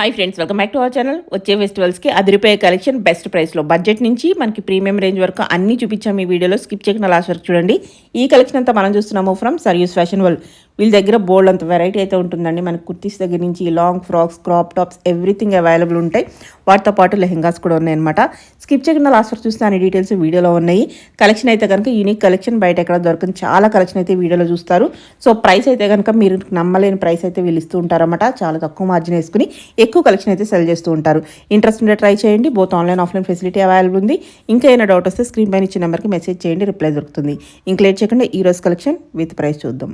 Hi friends, welcome back to our channel. వచ్చే ఫెస్టివల్స్కి అదిరిపోయే collection best ప్రైస్లో బడ్జెట్ నుంచి మనకి ప్రీమియం రేంజ్ వరకు అన్నీ చూపించాము ఈ వీడియోలో. స్కిప్ చేయకుండా లాస్ట్ వరకు చూడండి. ఈ కలెక్షన్ అంతా మనం చూస్తున్నాము ఫ్రమ్ సర్యూస్ ఫ్యాషన్ వరల్డ్. వీళ్ళ దగ్గర బోల్డ్ అంత వెరైటీ అయితే ఉంటుందండి. మనకి కుర్తీస్ దగ్గర నుంచి long frocks, crop tops everything available ఉంటాయి. వాటితో పాటు లెహెంగాస్ కూడా ఉన్నాయన్నమాట. స్కిప్ చేయకుండా లాస్ట్ వరకు చూస్తే అన్ని డీటెయిల్స్ వీడియోలో ఉన్నాయి. కలెక్షన్ అయితే కనుక యూనిక్ కలెక్షన్, బయట ఎక్కడ దొరకని చాలా కలెక్షన్ అయితే వీడియోలో చూస్తారు. సో ప్రైస్ అయితే కనుక మీరు నమ్మలేని ప్రైస్ అయితే వీళ్ళు ఇస్తూ ఉంటారన్నమాట. చాలా తక్కువ మార్జిన్ వేసుకుని ఎక్కువ కలెక్షన్ అయితే సెల్ చేస్తూ ఉంటారు. ఇంట్రెస్ట్ ఉంటే ట్రై చేయండి. Both online offline facility available ఉంది. ఇంకా ఏమైనా డౌట్ వస్తే స్క్రీన్ పైన ఇచ్చిన నెంబర్కి మెసేజ్ చేయండి, రిప్లై దొరుకుతుంది. ఇంకా లేట్ చేయకుండా ఈ రోజు కలెక్షన్ విత్ ప్రైస్ చూద్దాం.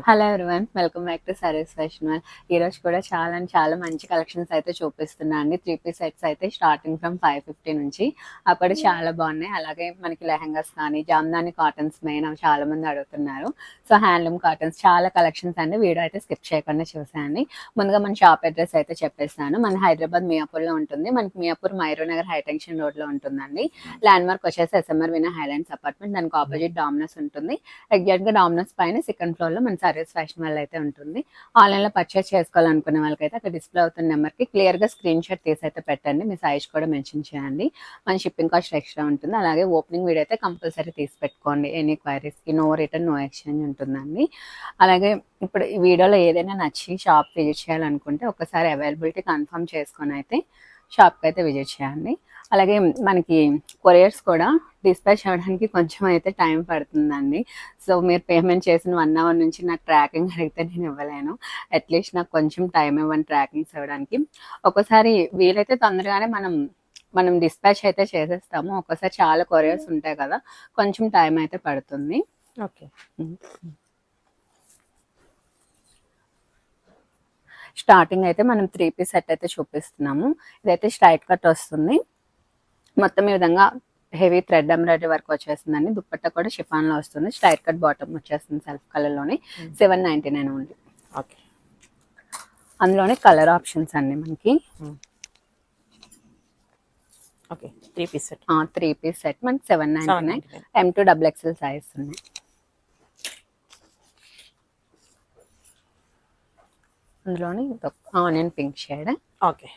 Hello everyone, welcome back to Saryu's fashion world. ఈరోజు కూడా చాలా మంచి కలెక్షన్స్ అయితే చూపిస్తున్నా అండి. 3 పీస్ సెట్స్ అయితే స్టార్టింగ్ ఫ్రమ్ 550 నుంచి అప్పుడు చాలా బాగున్నాయి. అలాగే మనకి లెహంగాస్ కానీ జామ్దాని కాటన్స్ మెయిన్ అవి చాలా మంది అడుగుతున్నారు. సో హ్యాండ్లూమ్ కాటన్స్ చాలా కలెక్షన్స్ అండి. వీడియో అయితే స్కిప్ చేయకుండా చూసాయండి. ముందుగా మన షాప్ అడ్రస్ అయితే చెప్పేస్తాను. మన హైదరాబాద్ మియాపూర్లో ఉంటుంది. మనకి మియాపూర్ మైరో నగర్ హైటెన్షన్ రోడ్లో ఉంటుందండి. ల్యాండ్ మార్క్ వచ్చేసి ఎస్ఎంఆర్ వినా హైలాండ్స్ అపార్ట్మెంట్, దానికి ఆపోజిట్ డామినోస్ ఉంటుంది. ఎగ్జాక్ట్గా డామినోస్ పైన సెకండ్ ఫ్లోర్లో మన సర్యూస్ ఫ్యాషన్ వల్ల అయితే ఉంటుంది. ఆన్లైన్లో పర్చేస్ చేసుకోవాలనుకునే వాళ్ళకైతే అక్కడ డిస్ప్లే అవుతున్న నెంబర్కి క్లియర్గా స్క్రీన్ షాట్ తీసి అయితే పెట్టండి. మీ సైజ్ కూడా మెన్షన్ చేయండి. మన షిప్పింగ్ కాస్ట్ ఎక్స్ట్రా ఉంటుంది. అలాగే ఓపెనింగ్ వీడియో అయితే కంపల్సరీ తీసి పెట్టుకోండి. ఎనీ క్వైరీస్కి నో రిటర్న్, నో ఎక్స్చేంజ్ ఉంటుందండి. అలాగే ఇప్పుడు ఈ వీడియోలో ఏదైనా నచ్చి షాప్ విజిట్ చేయాలనుకుంటే ఒకసారి అవైలబిలిటీ కన్ఫర్మ్ చేసుకొని అయితే షాప్కి అయితే విజిట్ చేయండి. అలాగే మనకి కొరియర్స్ కూడా డిస్పాచ్ అవ్వడానికి కొంచెం అయితే టైం పడుతుందండి. సో మీరు పేమెంట్ చేసిన 1 hour నుంచి నాకు ట్రాకింగ్ అడిగితే నేను ఇవ్వలేను. అట్లీస్ట్ నాకు కొంచెం టైం ఇవ్వండి ట్రాకింగ్స్ ఇవ్వడానికి. ఒకసారి వీలైతే తొందరగానే మనం డిస్పాచ్ అయితే చేసేస్తాము. ఒక్కోసారి చాలా కొరియర్స్ ఉంటాయి కదా, కొంచెం టైం అయితే పడుతుంది. ఓకే, స్టార్టింగ్ అయితే మనం 3 పీస్ సెట్ అయితే చూపిస్తున్నాము. ఇదైతే స్ట్రైట్ కట్ వస్తుంది. మొత్తం ఈ విధంగా హెవీ థ్రెడ్ ఎంబ్రాయిడరీ వర్క్ వచ్చేస్తుందండి. దుప్పట్టా కూడా షిఫాన్లో వస్తుంది. స్ట్రైట్ కట్ బాటమ్ వచ్చేస్తుంది సెల్ఫ్ కలర్లోనే. 799 ఓన్లీ. ఓకే, అందులోనే కలర్ ఆప్షన్స్ అండి మనకి. Okay 3 piece set. 3 piece set మనకి 799. M2 XXL సైజ్ ఉన్నాయి. అందులోని ఆనియన్ పింక్ షేడ్. ఓకే,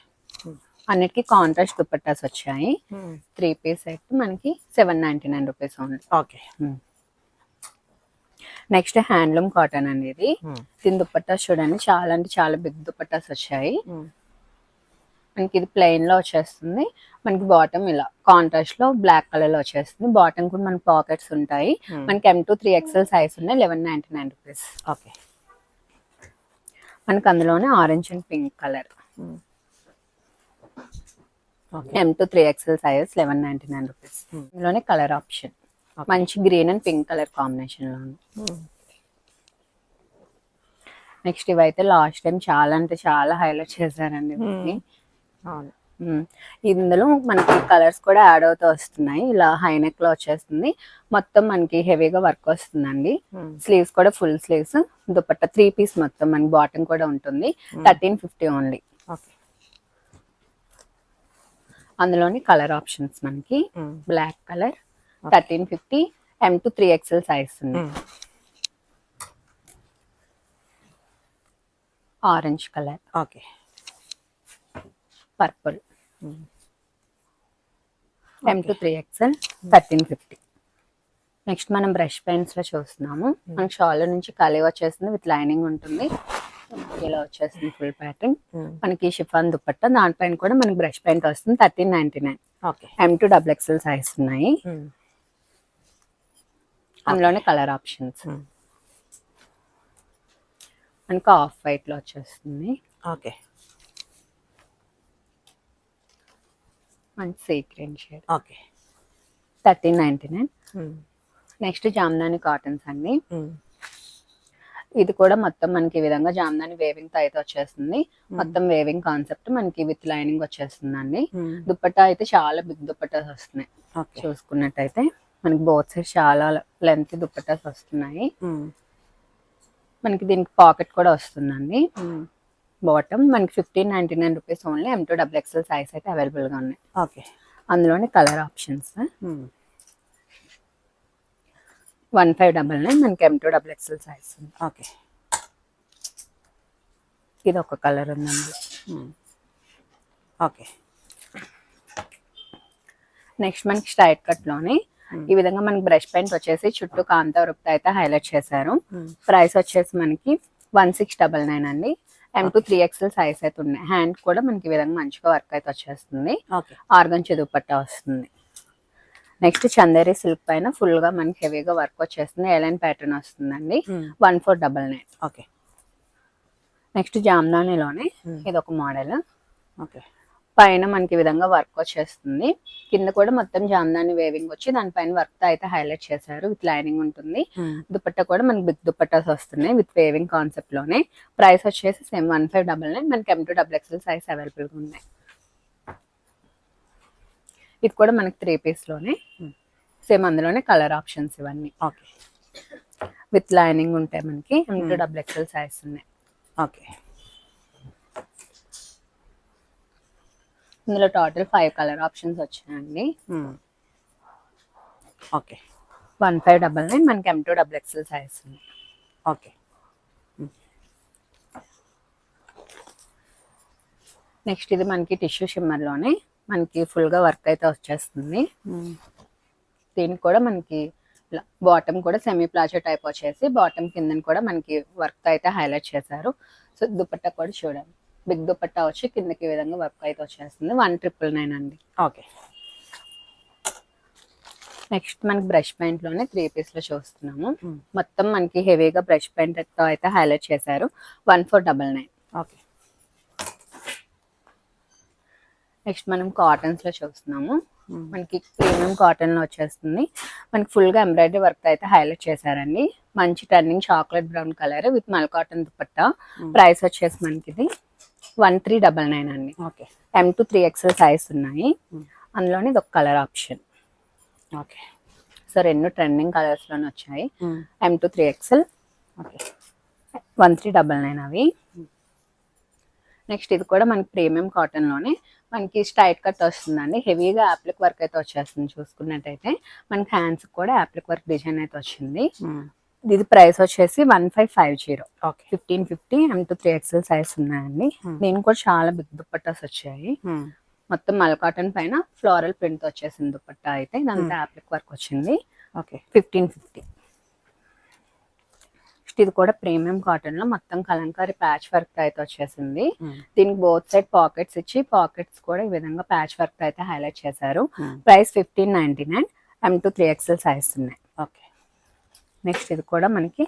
అన్నిటికీ కాంట్రాస్ట్ దుపట్టాస్ వచ్చాయి. 3 పీస్ సెట్ మనకి 799 rupees only. Okay. Next handloom cotton అనేది. దీని దుపట్టాస్ చూడండి, చాలా అంటే చాలా బిగ్ దుపట్టాస్ వచ్చాయి. మనకి ఇది ప్లెయిన్ లో వచ్చేస్తుంది. మనకి బాటమ్ ఇలా కాంట్రాస్ట్ లో బ్లాక్ కలర్ లో వచ్చేస్తుంది. బాటమ్ కూడా మనకి పాకెట్స్ ఉంటాయి. మనకి M2 3XL సైజ్ ఉన్నాయి. 1199 రూపీస్. ఓకే. మనకి అందులోనే orange and pink colour. M2 3XL size 1199 rupees. ఇందులోనే కలర్ ఆప్షన్ మంచి green and pink colour combination లో ఉంది. నెక్స్ట్ ఇవైతే లాస్ట్ టైం చాలా అంటే చాలా హైలైట్ చేశారండి. ఇందులో మనకి కలర్స్ కూడా యాడ్ అవుతూ వస్తున్నాయి. ఇలా హైనెక్ లో వచ్చేస్తుంది. మొత్తం మనకి హెవీగా వర్క్ వస్తుందండి. స్లీవ్స్ కూడా ఫుల్ స్లీవ్స్. దుపట్టా 3 పీస్ మొత్తం మనకి బాటమ్ కూడా ఉంటుంది. 1350 ఓన్లీ. అందులోని కలర్ ఆప్షన్స్ మనకి black colour 1350. M2 3XL size ఉంది. Orange colour. Okay. Purple. M2 3XL 1350. Next మనం బ్రష్ పెన్స్ లో చూస్తున్నాము. మనకి షాలర్ నుంచి కలీ వచ్చేస్తుంది. విత్ లైనింగ్ ఉంటుంది. ఇలా వచ్చేస్తుంది ఫుల్ ప్యాటర్న్. మనకి షిఫాన్ దుపట్టా, దానిపైన కూడా మనకి బ్రష్ పెయింట్ వస్తుంది. 1399. ఓకే. M2 XXL సైజ్ ఉన్నాయి. అందులోనే కలర్ ఆప్షన్స్. మనకి ఆఫ్ వైట్ లో వచ్చేస్తుంది. ఓకే. మంచి sea green shade. Okay. 1399. Next Jamdani cottons అండి. ఇది కూడా మొత్తం మనకి ఈ విధంగా జామ్దాని వేవింగ్ తో అయితే వచ్చేస్తుంది. మొత్తం వేవింగ్ కాన్సెప్ట్ మనకి విత్ లైనింగ్ వచ్చేస్తుందండి. దుపట్టా అయితే చాలా బిగ్ దుపట్టాస్ వస్తున్నాయి. చూసుకున్నట్టయితే మనకి బోత్ సైడ్ చాలా లెంత్ దుపట్టాస్ వస్తున్నాయి. మనకి దీనికి పాకెట్ కూడా వస్తుందండి. బాటమ్ మనకి 1599 rupees only. M2 XXL size అయితే అవైలబుల్ గా ఉన్నాయి. ఓకే. అందులోనే కలర్ ఆప్షన్స్ 1599. మనకి M2 XXL సైజ్ ఉంది. ఓకే. ఇది ఒక కలర్ ఉందండి. ఓకే. నెక్స్ట్ మనకి స్ట్రైట్ కట్ లోనే ఈ విధంగా మనకి బ్రష్ పెయింట్ వచ్చేసి చుట్టూ కాంతా వృత్త అయితే హైలైట్ చేశారు. ప్రైస్ వచ్చేసి మనకి 1699 అండి. M2 3XL సైజ్ అయితే ఉన్నాయి. హ్యాండ్ కూడా మనకి ఈ విధంగా మంచిగా వర్క్ అయితే వచ్చేస్తుంది. ఆర్గంజా దుపట్టా వస్తుంది. నెక్స్ట్ చందేరి సిల్క్ పైన ఫుల్ గా మనకి హెవీగా వర్క్ వచ్చేస్తుంది. ఎలైన్ ప్యాటర్న్ వస్తుందండి. 1499. ఓకే. నెక్స్ట్ జామ్దానిలోనే ఇది ఒక మోడల్. ఓకే. పైన మనకి ఈ విధంగా వర్క్ వచ్చేస్తుంది. కింద కూడా మొత్తం జామ్దాని వేవింగ్ వచ్చి దానిపైన వర్క్ తో అయితే హైలైట్ చేశారు. విత్ లైనింగ్ ఉంటుంది. దుపట్టా కూడా మనకి బిగ్ దుపట్టాస్ వస్తున్నాయి విత్ వేవింగ్ కాన్సెప్ట్ లోనే. ప్రైస్ వచ్చేసి సేమ్ 1599. మనకి M2XL సైజ్ అవైలబుల్ గా ఉన్నాయి. ఇది కూడా మనకి 3 పీస్ లోనే సేమ్ అందులోనే కలర్ ఆప్షన్స్ ఇవన్నీ. ఓకే. విత్ లైనింగ్ ఉంటాయి మనకి. M2XL సైజ్ ఉన్నాయి. ఓకే. ఇందులో టోటల్ 5 కలర్ ఆప్షన్స్ వచ్చాయండి. ఓకే. 1599. మనకి M2XL సైజ్ ఉంది. ఓకే. నెక్స్ట్ ఇది మనకి టిష్యూ షిమ్మర్ లోనే మనకి ఫుల్ గా వర్క్ అయితే వచ్చేస్తుంది. దీనికి కూడా మనకి బాటమ్ కూడా సెమీ ప్లాజో టైప్ వచ్చేసి బాటమ్ కింద కూడా మనకి వర్క్ అయితే హైలైట్ చేశారు. సో దుపట్టా కూడా చూడండి బిగ్ దుపట్టా వచ్చి కిందకి ఈ విధంగా వర్క్ అయితే వచ్చేస్తుంది. 1999 అండి. ఓకే. నెక్స్ట్ మనకి బ్రష్ పెయింట్ లోనే 3 పీస్ లో చూస్తున్నాము. మొత్తం మనకి హెవీగా బ్రష్ పెయింట్ తో అయితే హైలైట్ చేశారు. 1499. ఓకే. నెక్స్ట్ మనం కాటన్స్ లో చూస్తున్నాము. మనకి ప్రీమియం కాటన్ లో వచ్చేస్తుంది. మనకి ఫుల్ గా ఎంబ్రాయిడరీ వర్క్ అయితే హైలైట్ చేశారండి. మంచి turning chocolate brown colour with మల్ కాటన్ దుపట్టా. ప్రైస్ వచ్చేసి మనకి ఇది 1399 అండి. ఓకే. M2 3XL సైజ్ ఉన్నాయి. అందులోనే ఇది ఒక colour option. Okay. So 2 trending colours లోనే వచ్చాయి. M2 3XL. ఓకే. 1399 అవి. నెక్స్ట్ ఇది కూడా మనకి ప్రీమియం కాటన్ లోనే మనకి స్ట్రైట్ కట్ వస్తుందండి. హెవీగా యాప్లిక్ వర్క్ అయితే వచ్చేస్తుంది. చూసుకున్నట్టయితే మనకి హ్యాండ్స్ కూడా యాప్లిక్ వర్క్ డిజైన్ అయితే వచ్చింది. ఇది ప్రైస్ వచ్చేసి 1550. 1550. M2 3XL సైజ్ ఉన్నాయండి. దీనికి కూడా చాలా బిగ్ దుపట్టాస్ వచ్చాయి. మొత్తం మల్ కాటన్ పైన ఫ్లోరల్ ప్రింట్ వచ్చేసింది దుపట్టా అయితే. ఇదంతా యాప్లిక్ వర్క్ వచ్చింది. 1550. ఇది కూడా ప్రీమియం కాటన్ లో మొత్తం కలంకారీ ప్యాచ్ వర్క్ అయితే వచ్చేసింది. దీనికి బోత్ సైడ్ పాకెట్స్ ఇచ్చి పాకెట్స్ కూడా ఈ విధంగా ప్యాచ్ వర్క్ అయితే హైలైట్ చేశారు. ప్రైస్ 1599. M2 3XL సైజ్ ఉన్నాయి. ఓకే. నెక్స్ట్ ఇది కూడా మనకి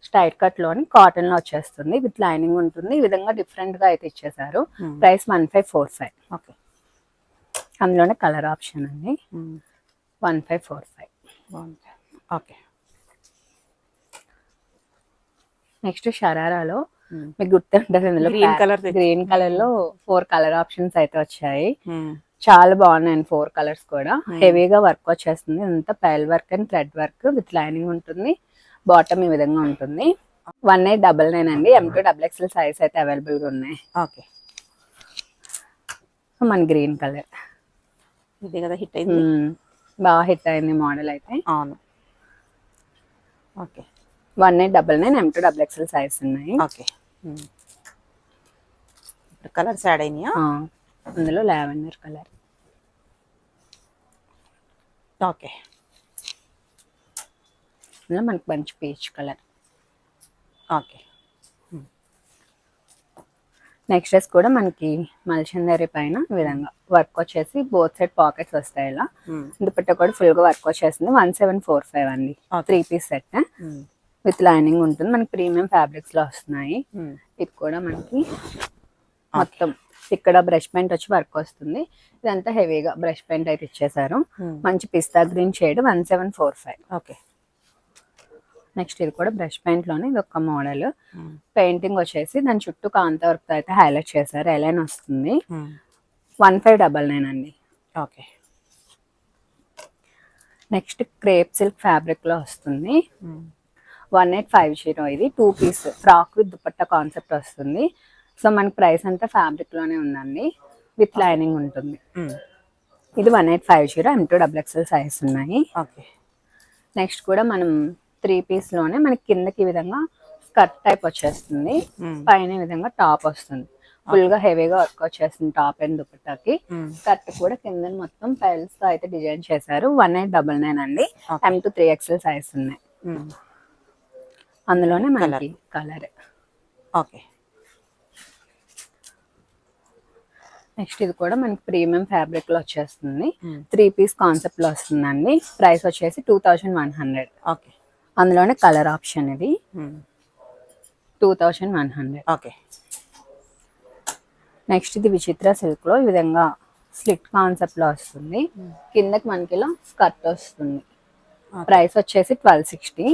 స్ట్రైట్ కట్ లోని కాటన్ లో వచ్చేస్తుంది. విత్ లైనింగ్ ఉంటుంది. ఈ విధంగా డిఫరెంట్ గా అయితే ఇచ్చేసారు. ప్రైస్ 1545. ఓకే. అందులోనే కలర్ ఆప్షన్ అండి. 1545. ఓకే. నెక్స్ట్ షరారాలో మీకు గుర్తుంటుంది. ఇందులో గ్రీన్ కలర్ లో 4 కలర్ ఆప్షన్స్ అయితే వచ్చాయి. చాలా బాగున్నాయి 4 కలర్స్ కూడా. హెవీగా వర్క్ వచ్చేస్తుంది. అంతా pile work and thread work with lining ఉంటుంది. బాటమ్ ఈ విధంగా ఉంటుంది. 1899 అండి. M2XL సైజ్ అయితే అవైలబుల్ గా ఉన్నాయి. ఓకే. మన గ్రీన్ కలర్ ఇది కదా హిట్ అయింది. బాగా హిట్ అయింది మోడల్ అయితే. అవును. ఓకే. 1899. M2XL సైజ్ ఉన్నాయి. ఓకే. కలర్స్ యాడ్ అయినాయా? అందులో లావెండర్ కలర్. ఓకే. అందులో మనకి మంచి peach colour. Okay. Next dress కూడా మనకి మల్చందరి పైన ఈ విధంగా వర్క్ వచ్చేసి బోత్ సైడ్ పాకెట్స్ వస్తాయి. ఇలా దుపట్టా కూడా ఫుల్ గా వర్క్ వచ్చేసింది. 1745 అండి. 3 పీస్ సెట్ విత్ లైనింగ్ ఉంటుంది. మనకి ప్రీమియం ఫ్యాబ్రిక్స్ లో వస్తున్నాయి. ఇది కూడా మనకి మొత్తం ఇక్కడ బ్రష్ పెయింట్ వచ్చి వర్క్ వస్తుంది. ఇదంతా హెవీగా బ్రష్ పెయింట్ అయితే ఇచ్చేసారు. మంచి పిస్తా గ్రీన్ షేడ్. 1745. ఓకే. నెక్స్ట్ ఇది కూడా బ్రష్ పెయింట్ లోనే ఇది ఒక మోడల్. పెయింటింగ్ వచ్చేసి దాని చుట్టూ కాంతా వర్క్ అయితే హైలైట్ చేశారు. ఎలైన్ వస్తుంది. 1599 అండి. Okay. Next crepe silk fabric లో వస్తుంది. 1850. ఇది 2 piece frock with dupatta concept వస్తుంది. సో మనకి ప్రైస్ అంతా ఫ్యాబ్రిక్ లోనే ఉందండి. విత్ లైనింగ్ ఉంటుంది. ఇది 1850. M2XL సైజ్ ఉన్నాయి. ఓకే. నెక్స్ట్ కూడా మనం 3 పీస్ లోనే మనకి కిందకి ఈ విధంగా స్కర్ట్ టైప్ వచ్చేస్తుంది. పైన ఈ విధంగా టాప్ వస్తుంది. ఫుల్ గా హెవీగా వర్క్ వచ్చేస్తుంది టాప్ అండ్ దుపట్టాకి. కట్ కూడా కింద మొత్తం పైల్స్ తో అయితే డిజైన్ చేశారు. 1899 అండి. M to 3XL సైజ్ ఉన్నాయి. అందులోనే మనకి కలర్. ఓకే. నెక్స్ట్ ఇది కూడా మనకి ప్రీమియం ఫ్యాబ్రిక్ లో వచ్చేస్తుంది. 3 పీస్ కాన్సెప్ట్ లో వస్తుందండి. ప్రైస్ వచ్చేసి 2100. ఓకే. అందులోనే కలర్ ఆప్షన్ ఇది 2100. ఓకే. నెక్స్ట్ ఇది విచిత్ర సిల్క్ లో ఈ విధంగా స్లిట్ కాన్సెప్ట్ లో వస్తుంది. కిందకి మనకి ఇలా స్కర్ట్ వస్తుంది. ప్రైస్ వచ్చేసి 1260.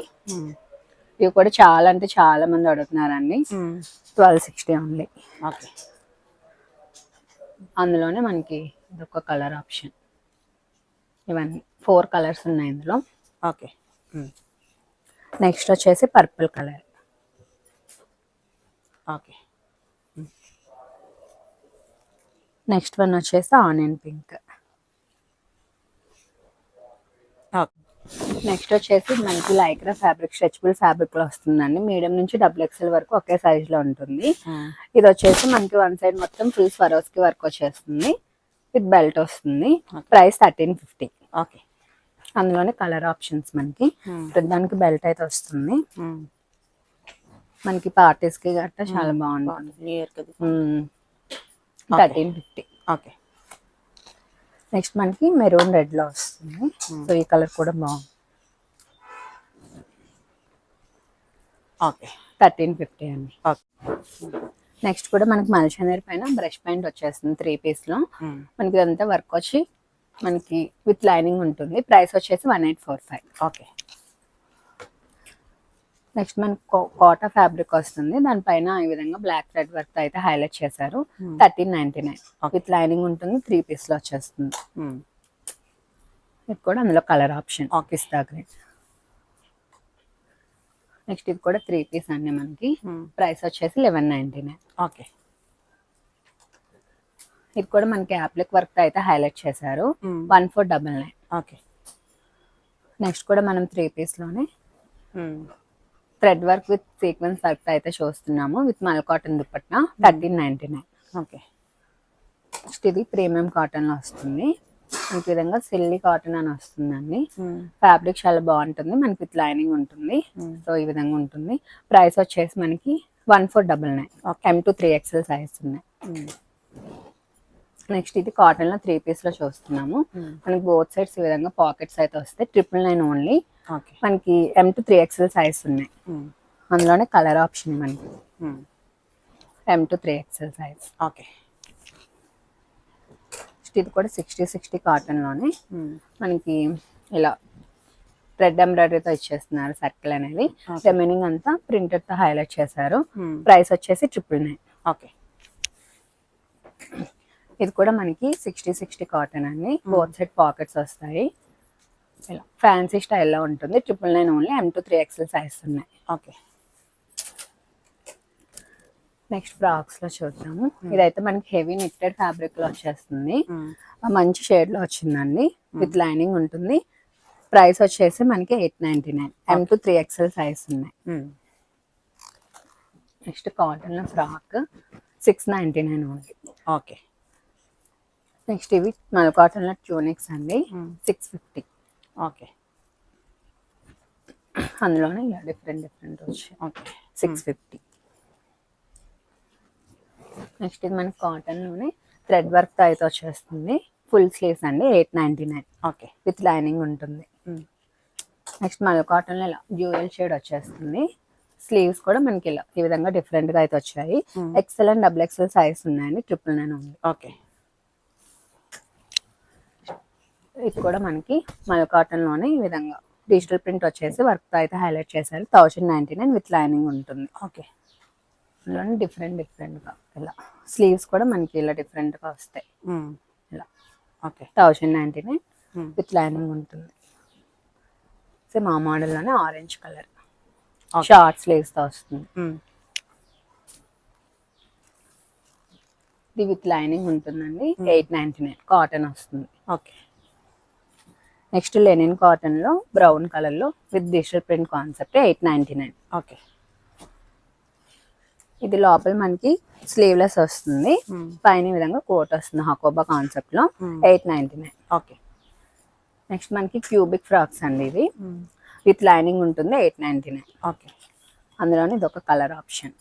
ఇవి కూడా చాలా అంటే చాలా మంది అడుగుతున్నారండి. 1260 ఓన్లీ. ఓకే. అందులోనే మనకి ఇదొక కలర్ ఆప్షన్. ఇవన్నీ 4 కలర్స్ ఉన్నాయి ఇందులో. ఓకే. నెక్స్ట్ వచ్చేసి purple colour. Okay. Next one వచ్చేసి ఆనియన్ పింక్. నెక్స్ట్ వచ్చేసి మనకి లైక్రా ఫ్యాబ్రిక్ స్ట్రెచబుల్ ఫ్యాబ్రిక్ లో వస్తుందండి. మీడియం నుంచి XXL వరకు ఒకే సైజ్ లో ఉంటుంది. ఇది వచ్చేసి మనకి వన్ సైడ్ మొత్తం ఫుల్ స్వరోస్కి వర్క్ వచ్చేస్తుంది. విత్ బెల్ట్ వస్తుంది. ప్రైస్ 1350. ఓకే. అందులోనే కలర్ ఆప్షన్స్ మనకి దానికి బెల్ట్ అయితే వస్తుంది. మనకి పార్టీస్ కి గట్టా చాలా బాగుంటుంది. 1350. ఓకే. నెక్స్ట్ మనకి మెరూన్ రెడ్ లో వస్తుంది. సో ఈ కలర్ కూడా బాగుంది. ఓకే. 1350 అండి. ఓకే. నెక్స్ట్ కూడా మనకి మల్చనర్ పైన బ్రష్ పెయింట్ వచ్చేస్తుంది 3 పీస్ లో. మనకి ఇదంతా వర్క్ వచ్చి మనకి విత్ లైనింగ్ ఉంటుంది. ప్రైస్ వచ్చేసి 1845. ఓకే. నెక్స్ట్ మనకి కోటా ఫ్యాబ్రిక్ వస్తుంది. దానిపైన ఈ విధంగా బ్లాక్ థ్రెడ్ వర్క్ అయితే హైలైట్ చేశారు. 1399 విత్ లైనింగ్ ఉంటుంది. 3 పీస్ లో వచ్చేస్తుంది. ఇది కూడా అందులో కలర్ ఆప్షన్ పిస్తా గ్రీన్. నెక్స్ట్ ఇది కూడా 3 పీస్ అండి మనకి. ప్రైస్ వచ్చేసి 1199. ఓకే. ఇది కూడా మనకి యాప్లిక్ వర్క్ అయితే హైలైట్ చేశారు. 1499. ఓకే. నెక్స్ట్ కూడా మనం 3 పీస్ లోనే thread work with sequence work అయితే చూస్తున్నాము. విత్ మల్ కాటన్ దుపట్టా 1399. ఓకే. నెక్స్ట్ ఇది ప్రీమియం కాటన్ లో వస్తుంది. ఈ విధంగా సిల్లీ కాటన్ అని వస్తుందండి. ఫ్యాబ్రిక్ చాలా బాగుంటుంది. మనకి విత్ లైనింగ్ ఉంటుంది. సో ఈ విధంగా ఉంటుంది. ప్రైస్ వచ్చేసి మనకి 1499. M to 3XL సైజ్ ఉన్నాయి. నెక్స్ట్ ఇది కాటన్ లో 3 పీస్ లో చూస్తున్నాము. మనకి బోత్ సైడ్స్ ఈ విధంగా పాకెట్స్ అయితే వస్తాయి. 999 ఓన్లీ. మనకి M to 3XL సైజ్ ఉన్నాయి. అందులోనే కలర్ ఆప్షన్ మనకి M to 3XL size. Okay. ఇది కూడా 60 కాటన్ లోనే మనకి ఇలా రెడ్ ఎంబ్రాయిడరీతో ఇచ్చేస్తున్నారు సర్కిల్ అనేది. రిమైనింగ్ అంతా ప్రింటెడ్ తో హైలైట్ చేశారు. ప్రైస్ వచ్చేసి 999. ఓకే. ఇది కూడా మనకి 60 కాటన్ అండి. బోత్ సైడ్ పాకెట్స్ వస్తాయి. ఇలా ఫ్యాన్సీ స్టైల్లో ఉంటుంది. 999 only. M to 3XL size ఉన్నాయి. ఓకే. నెక్స్ట్ ఫ్రాక్స్ లో చూద్దాము. ఇదైతే మనకి హెవీ నిట్టెడ్ ఫ్యాబ్రిక్ లో వచ్చేస్తుంది. మంచి షేడ్ లో వచ్చిందండి. విత్ లైనింగ్ ఉంటుంది. ప్రైస్ వచ్చేసి మనకి 899. M to 3XL సైజ్ ఉన్నాయి. నెక్స్ట్ కాటన్ లో ఫ్రాక్ 699 ఓన్లీ. ఓకే. నెక్స్ట్ ఇవి మల్ కాటన్ లో ట్యూనిక్స్ అండి. 650. ఓకే. అందులోనే ఇలా డిఫరెంట్ వచ్చాయి. ఓకే. 650. నెక్స్ట్ ఇది మనకి కాటన్ లోనే థ్రెడ్ వర్క్ తో అయితే వచ్చేస్తుంది. ఫుల్ స్లీవ్స్ అండి. 899. ఓకే. విత్ లైనింగ్ ఉంటుంది. నెక్స్ట్ మల్ కాటన్ లో ఇలా డ్యూయల్ షేడ్ వచ్చేస్తుంది. స్లీవ్స్ కూడా మనకి ఇలా ఈ విధంగా డిఫరెంట్ గా అయితే వచ్చాయి. XL అండ్ XXL సైజ్ ఉన్నాయండి. 999 ఉంది. ఓకే. ఇది కూడా మనకి మల్ కాటన్ లోనే ఈ విధంగా డిజిటల్ ప్రింట్ వచ్చేసి వర్క్ తో అయితే హైలైట్ చేశారు. 1099 విత్ లైనింగ్ ఉంటుంది. ఓకే. అందులోనే డిఫరెంట్ గా ఇలా స్లీవ్స్ కూడా మనకి ఇలా డిఫరెంట్ గా వస్తాయి. ఇలా ఓకే. 1099 విత్ లైనింగ్ ఉంటుంది. సేమ్ ఆ మోడల్ లోనే ఆరెంజ్ కలర్ షార్ట్ స్లీవ్స్ తో వస్తుంది. ఇది విత్ లైనింగ్ ఉంటుందండి. 899 కాటన్ వస్తుంది. ఓకే. నెక్స్ట్ లెనిన్ కాటన్ లో బ్రౌన్ కలర్ లో with digital print concept 899. Okay. ఇది లోపల మనకి స్లీవ్లెస్ వస్తుంది, పైన ఈ విధంగా కోట్ వస్తుంది హకోబా కాన్సెప్ట్ లో. 899. ఓకే. నెక్స్ట్ మనకి క్యూబిక్ ఫ్రాక్స్ అండి, ఇవి విత్ లైనింగ్ ఉంటుంది. 899. ఓకే. అందులోనే ఇది ఒక కలర్ ఆప్షన్.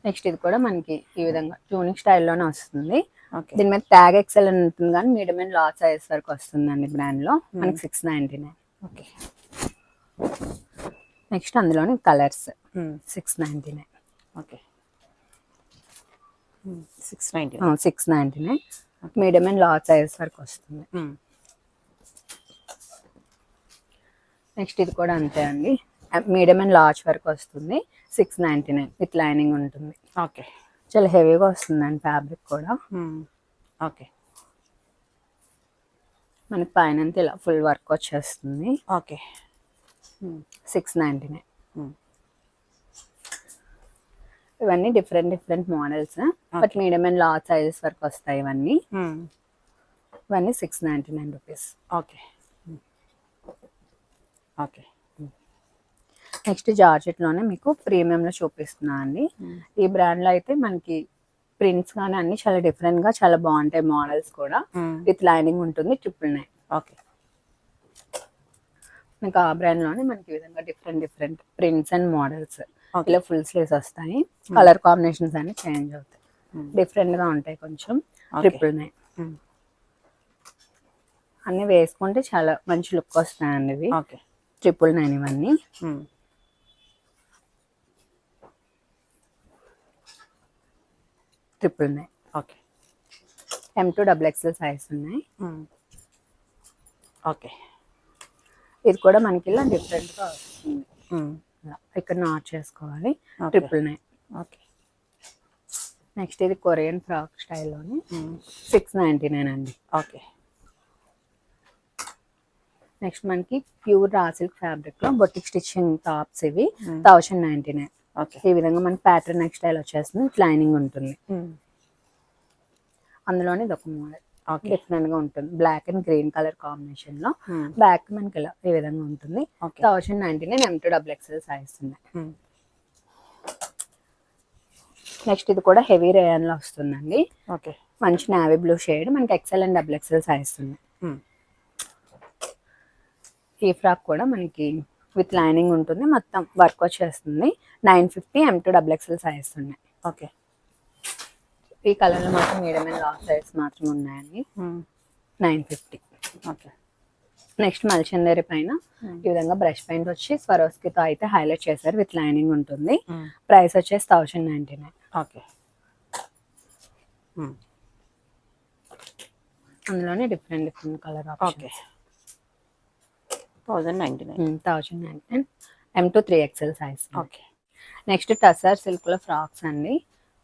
నెక్స్ట్ ఇది కూడా మనకి ఈ విధంగా ట్యూనిక్ స్టైల్లోనే వస్తుంది. దీని మీద ట్యాగ్ ఎక్సెల్ అని ఉంటుంది కానీ మీడియం అండ్ లార్జ్ సైజ్ వరకు వస్తుందండి బ్రాండ్ లో. మనకి 699. ఓకే. నెక్స్ట్ అందులోని colours 699. Okay. 690. 699. Medium and large size వరకు వస్తుంది. నెక్స్ట్ ఇది కూడా అంతే అండి, మీడియం అండ్ లార్జ్ వరకు వస్తుంది. 699 విత్ లైనింగ్ ఉంటుంది. ఓకే. చాలా హెవీగా వస్తుందండి ఫ్యాబ్రిక్ కూడా. ఓకే. మనకి పైన ఇలా ఫుల్ వర్క్ వచ్చేస్తుంది. ఓకే. 699. ఇవన్నీ different models, but medium and large sizes వరకు వస్తాయి ఇవన్నీ. ఇవన్నీ 699 rupees. Okay. Okay. Next georgette లోనే మీకు ప్రీమియం లో చూపిస్తున్నా అండి. ఈ బ్రాండ్ లో అయితే మనకి ప్రింట్స్ కానీ అన్ని చాలా డిఫరెంట్ గా చాలా బాగుంటాయి. మోడల్స్ కూడా విత్ లైనింగ్ ఉంటుంది. 999. ఓకే. మీకు ఆ బ్రాండ్ లోనే మనకి ఈ విధంగా డిఫరెంట్ ప్రింట్స్ అండ్ మోడల్స్ ఇలా ఫుల్ స్లీవ్స్ వస్తాయి. కలర్ కాంబినేషన్స్ అన్ని చేంజ్ అవుతాయి, డిఫరెంట్ గా ఉంటాయి కొంచెం. 999. అన్ని వేసుకుంటే చాలా మంచి లుక్ వస్తాయండి ఇవి. 999 ఇవన్నీ. ఓకే. M2 XXL సైజ్ ఉన్నాయి. ఓకే. ఇది కూడా మనకి ఇలా డిఫరెంట్ గా వస్తుంది. ఇక్కడ నాట్ చేసుకోవాలి. 999. ఓకే. నెక్స్ట్ ఇది కొరియన్ ఫ్రాక్ స్టైల్లోని 699 అండి. ఓకే. నెక్స్ట్ మనకి ప్యూర్ రా సిల్క్ ఫ్యాబ్రిక్ లో బొటిక్ స్టిచ్చింగ్ టాప్స్ ఇవి 1099. ఈ విధంగా మనకి ప్యాటర్న్ నెక్ స్టైల్ వచ్చేస్తుంది, లైనింగ్ ఉంటుంది. అందులోనే ఇది ఒక మోడల్ డిఫరెంట్ గా ఉంటుంది, black and green colour combination లో. బ్యాక్ మనకి ఇలా ఈ విధంగా ఉంటుంది. 1099. M2 XXL సైజ్ ఉన్నాయి. నెక్స్ట్ ఇది కూడా హెవీ రేయన్ లో వస్తుందండి. మంచి నావీ బ్లూ షేడ్, మనకి XL అండ్ XXL సైజ్ ఉన్నాయి. ఈ ఫ్రాక్ కూడా మనకి విత్ లైనింగ్ ఉంటుంది, మొత్తం వర్క్ వచ్చేస్తుంది. 950. M2 XXL సైజ్ ఉన్నాయి. ఓకే. ఈ కలర్ లో మాత్రం మీడియం అండ్ లార్జ్ సైజ్ మాత్రం ఉన్నాయండి. 950. ఓకే. నెక్స్ట్ మల్చందరి పైన ఈ విధంగా బ్రష్ పెయింట్ వచ్చి స్వరోస్కితో అయితే హైలైట్ చేశారు, విత్ లైనింగ్ ఉంటుంది. ప్రైస్ వచ్చేసి 1099. ఓకే. అందులోనే different colour option. 1099. M2 3XL size. Okay. Next tussar silk లో ఫ్రాక్స్ అండి,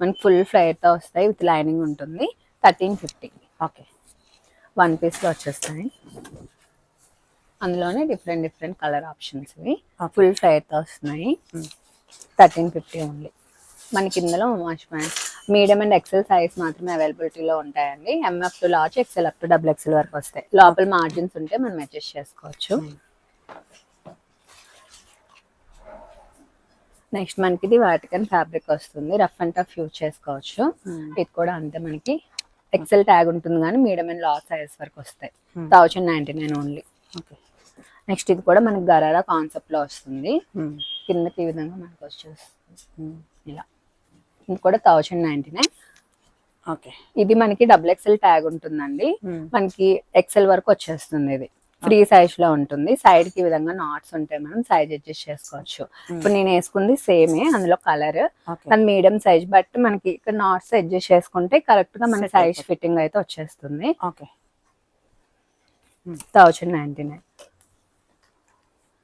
మనకి ఫుల్ ఫ్లైర్ తో వస్తాయి, విత్ లైనింగ్ ఉంటుంది. 1350. ఓకే. 1 పీస్ లో వచ్చేస్తాయి. అందులోనే డిఫరెంట్ కలర్ ఆప్షన్స్ ఇవి ఫుల్ ఫ్లైర్ తో వస్తున్నాయి. 1350 ఓన్లీ. మనకి ఇందులో మీడియం అండ్ XL సైజ్ మాత్రమే అవైలబిలిటీలో ఉంటాయండి. MF to large, XL up to XXL వరకు వస్తాయి. లోపల మార్జిన్స్ ఉంటే మనం అడ్జస్ట్ చేసుకోవచ్చు. నెక్స్ట్ మనకి ఇది వాటికన్ ఫ్యాబ్రిక్ వస్తుంది, రఫ్ అండ్ టఫ్ యూజ్ చేసుకోవచ్చు. ఇది కూడా అంతే, మనకి XL ట్యాగ్ ఉంటుంది కానీ మీడియం అండ్ లార్జ్ సైజ్ వరకు వస్తాయి. 1099 ఓన్లీ. నెక్స్ట్ ఇది కూడా మనకి గరారా కాన్సెప్ట్ లో వస్తుంది, కిందకి ఈ విధంగా మనకి వచ్చేస్తుంది ఇలా. ఇది కూడా 1099. ఓకే. ఇది మనకి XXL ట్యాగ్ ఉంటుందండి, మనకి XL వరకు వచ్చేస్తుంది. ఇది ఫ్రీ సైజ్ లో ఉంటుంది. సైడ్ కి విధంగా నాట్స్ ఉంటాయి, మనం సైజ్ అడ్జస్ట్ చేసుకోవచ్చు. ఇప్పుడు నేను వేసుకుంది సేమే, అందులో కలర్ అది మీడియం సైజ్, బట్ మనకి ఇక్కడ నాట్స్ అడ్జస్ట్ చేసుకుంటే కరెక్ట్ గా మన సైజ్ ఫిట్టింగ్ అయితే వచ్చేస్తుంది. 1099.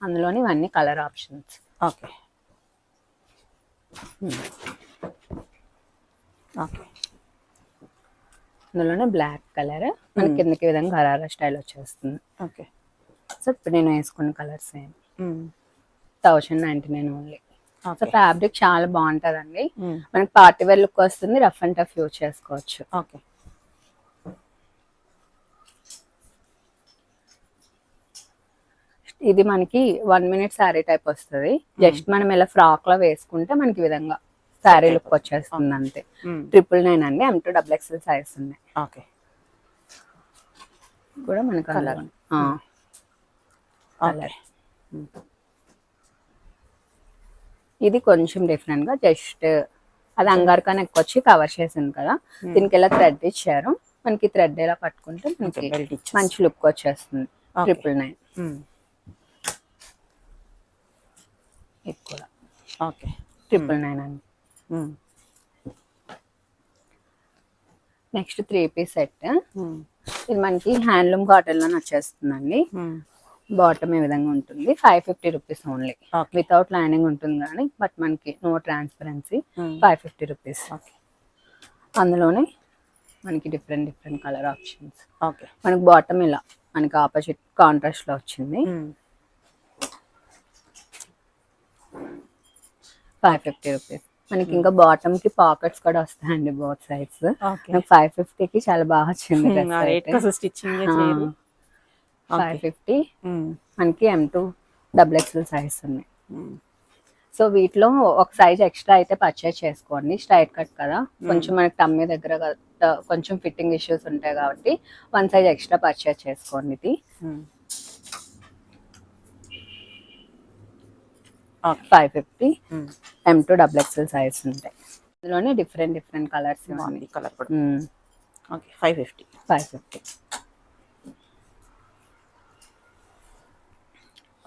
అందులోని ఇవన్నీ కలర్ ఆప్షన్స్. ఓకే. ఓకే. అందులోనే బ్లాక్ కలర్ మనకి కిందకి విధంగా గరారా స్టైల్ వచ్చేస్తుంది. ఓకే. సో ఇప్పుడు నేను వేసుకున్న colour same. 1099 only. So fabric చాలా బాగుంటదండి, మనకి పార్టీ వేర్ లుక్ వస్తుంది, రఫ్ అండ్ టఫ్ యూజ్ చేసుకోవచ్చు. ఓకే. ఇది మనకి 1 minute శారీ టైప్ వస్తుంది. జస్ట్ మనం ఇలా ఫ్రాక్ లో వేసుకుంటే మనకి ఈ విధంగా శారీ లుక్ వచ్చేస్తుంది అంతే. 999 అండి. M2 XXL సైజ్ ఉన్నాయి. ఓకే కూడా మనకి అలాగే ఓకే. ఇది కొంచెం డిఫరెంట్ గా జస్ట్ అది అంగారకాన్ని ఎక్కువ వచ్చి కవర్ చేసింది కదా, దీనికి ఇలా థ్రెడ్ ఇచ్చారు. మనకి థ్రెడ్ ఇలా పట్టుకుంటే మనకి మంచి లుక్ వచ్చేస్తుంది. 999 ఇది కూడా ఓకే 999 అండి. Next 3-piece set. ఇది మనకి హ్యాండ్లూమ్ కాటన్ లో వచ్చేస్తుందండి. బాటమ్ ఈ విధంగా ఉంటుంది. 550 రూపీస్ ఓన్లీ. వితౌట్ లైనింగ్ ఉంటుంది కానీ బట్ మనకి నో ట్రాన్స్పరెన్సీ. 550 రూపీస్. అందులోనే మనకి డిఫరెంట్ కలర్ ఆప్షన్స్. ఓకే మనకి బాటమ్ ఇలా మనకి ఆపోజిట్ కాంట్రాస్ట్ లో వచ్చింది. 550 రూపీస్. మనకి ఇంకా బాటమ్ కి పాకెట్స్ కూడా వస్తాయండి బోత్ సైడ్స్. 550కి చాలా బాగా వచ్చింది. 550 మనకి M2 XXL సైజ్ ఉన్నాయి. సో వీటిలో ఒక సైజ్ ఎక్స్ట్రా అయితే పర్చేస్ చేసుకోండి. స్ట్రైట్ కట్ కదా, కొంచెం మనకి టమ్మీ దగ్గర కొంచెం ఫిట్టింగ్ ఇష్యూస్ ఉంటాయి కాబట్టి 1 సైజ్ ఎక్స్ట్రా పర్చేస్ చేసుకోండి. ఇది 550 M2 XXL సైజ్ ఉంటాయి. ఇందులోనే డిఫరెంట్ కలర్స్ ఇవ్వండి. కలర్ కూడా ఓకే 550.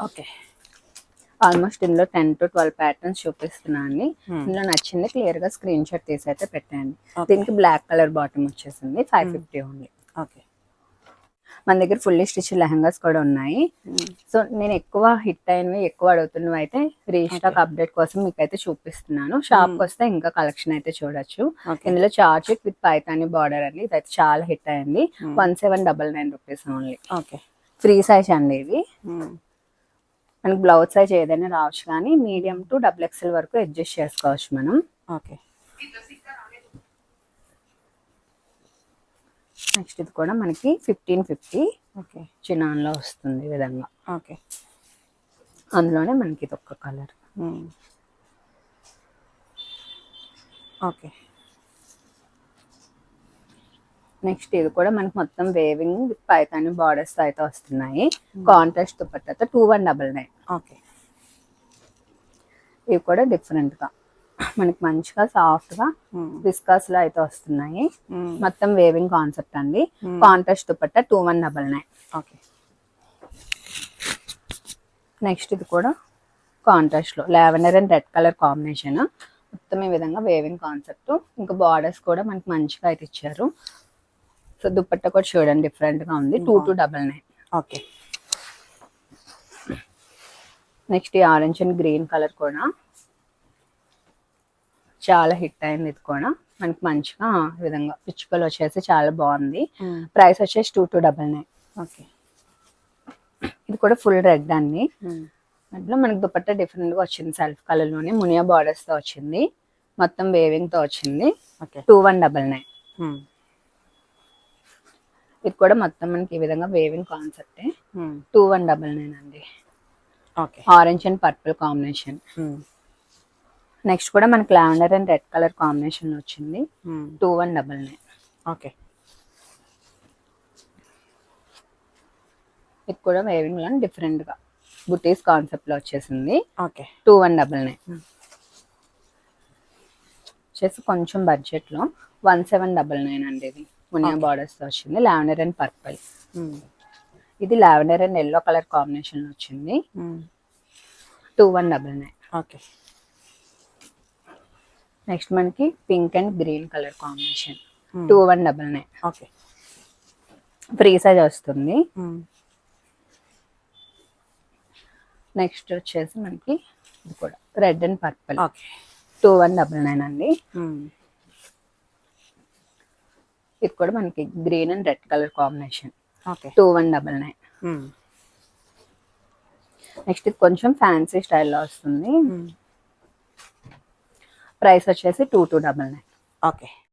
ఓకే ఆల్మోస్ట్ ఇందులో 10 to 12 ప్యాటర్న్స్ చూపిస్తున్నా అండి. ఇందులో నచ్చింది క్లియర్ గా స్క్రీన్ షాట్ తీసి అయితే పెట్టండి. దీనికి బ్లాక్ కలర్ బాటమ్ వచ్చేసింది. 550 ఓన్లీ. ఓకే మన దగ్గర ఫుల్లీ స్టిచ్ లెహంగాస్ కూడా ఉన్నాయి. సో నేను ఎక్కువ హిట్ అయినవి ఎక్కువ అడుగుతున్నవి అయితే రీస్టాక్ అప్డేట్ కోసం మీకు అయితే చూపిస్తున్నాను. షాప్ కి వస్తే ఇంకా కలెక్షన్ అయితే చూడొచ్చు. ఇందులో చార్జెట్ విత్ పైతాని బార్డర్ అండి. ఇదైతే చాలా హిట్ అయింది. 1799 rupees only. Okay free size అండి ఇది. మనకి బ్లౌజ్ సైజ్ ఏదైనా రావచ్చు కానీ మీడియం టు XXL వరకు అడ్జస్ట్ చేసుకోవచ్చు మనం. ఓకే నెక్స్ట్ ఇది కూడా మనకి 1550 ఓకే చినాన్ లో వస్తుంది ఈ విధంగా. ఓకే అందులోనే మనకి ఇది ఒక్క కలర్. ఓకే నెక్స్ట్ ఇది కూడా మనకి మొత్తం వేవింగ్ విత్ పైతాని బార్డర్స్ అయితే వస్తున్నాయి. కాంట్రాస్ట్ దుపట్టాతో 2199. ఓకే ఇవి కూడా డిఫరెంట్ గా మనకి మంచిగా సాఫ్ట్ గా విస్కాస్ లో అయితే వస్తున్నాయి. మొత్తం వేవింగ్ కాన్సెప్ట్ అండి. కాంట్రాస్ట్ దుపట్టా 2199. ఓకే నెక్స్ట్ ఇది కూడా కాంట్రాస్ట్ లో lavender and red colour combination. మొత్తం ఈ విధంగా వేవింగ్ కాన్సెప్ట్. ఇంకా బార్డర్స్ కూడా మనకి మంచిగా అయితే ఇచ్చారు. సో దుపట్టా కూడా చూడండి డిఫరెంట్ గా ఉంది. 2299. ఓకే నెక్స్ట్ ఈ ఆరెంజ్ అండ్ గ్రీన్ కలర్ కూడా చాలా హిట్ అయింది. ఇది కూడా మనకి మంచిగా ఈ విధంగా పిచ్చుకలు వచ్చేసి చాలా బాగుంది. ప్రైస్ వచ్చేసి 2299. ఓకే ఇది కూడా ఫుల్ రెడ్ అండి. దాంట్లో మనకి దుపట్టా డిఫరెంట్ గా వచ్చింది. సెల్ఫ్ కలర్ లోనే మునియా బార్డర్స్ తో వచ్చింది. మొత్తం వేవింగ్ తో వచ్చింది. 2199. ఇది కూడా మొత్తం మనకి ఈ విధంగా వేవింగ్ కాన్సెప్ట్. 2199 అండి. Okay orange and purple combination. Next కూడా మనకి lavender and red colour combination వచ్చింది. 2199. ఓకే ఇది కూడా వేవింగ్ లో డిఫరెంట్ గా బుటీస్ కాన్సెప్ట్ లో వచ్చేసింది. ఓకే 2199 వచ్చేసి కొంచెం బడ్జెట్ లో 1799 అండి. ఇది మునియా బార్డర్స్ తో వచ్చింది. Lavender and purple. ఇది lavender and yellow colour combination లో వచ్చింది. 2199. ఓకే నెక్స్ట్ మనకి pink and green colour combination. 2199. Okay free size వస్తుంది. నెక్స్ట్ వచ్చేసి మనకి ఇది కూడా రెడ్ అండ్ పర్పుల్. 2199 అండి. ఇది కూడా మనకి green and red colour combination. 2199. Next ఇది కొంచెం ఫ్యాన్సీ స్టైల్లో వస్తుంది. ప్రైస్ వచ్చేసి 2299. ఓకే